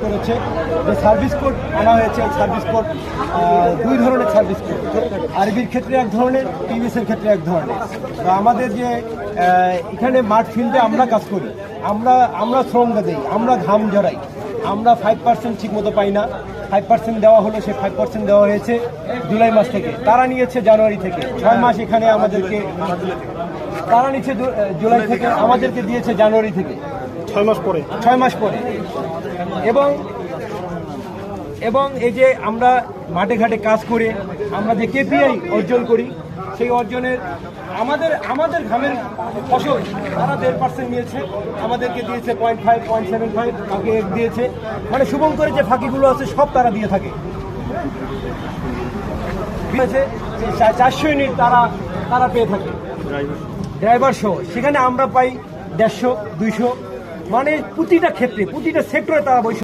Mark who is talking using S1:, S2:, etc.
S1: করেছে যে service code আনা হয়েছে। সার্ভিস কোড দুই ধরনের সার্ভিস কোড, আরবির ক্ষেত্রে এক ধরনের, টিভিএসের ক্ষেত্রে এক ধরনের। তো আমাদের যে এখানে মাঠ ফিল্ডে আমরা কাজ করি, আমরা শ্রম দিই, আমরা ঘাম জড়াই, আমরা 5% ঠিক মতো পাই না। 5% দেওয়া হলো, সে 5% দেওয়া হয়েছে জুলাই মাস থেকে, তারা নিয়েছে জানুয়ারি থেকে। 6 মাস এখানে আমাদেরকে তারা নিচ্ছে জুলাই থেকে, আমাদেরকে দিয়েছে জানুয়ারি থেকে 6 মাস পরে। এবং এই যে আমরা মাঠে ঘাটে কাজ করে আমরা যে কেপিআই অর্জন করি, সেই অর্জনের আমাদের ঘামের ফসল তারা 1.5% নিয়েছে, আমাদেরকে দিয়েছে 0.5, 0.75, কাউকে 1 দিয়েছে। মানে শুভঙ্করের যে ফাঁকিগুলো আছে সব তারা দিয়ে থাকে। 400 ইউনিট তারা পেয়ে থাকে ড্রাইভার সহ, সেখানে আমরা পাই 150, 200। মানে প্রতিটা ক্ষেত্রে, প্রতিটা সেক্টরে তারা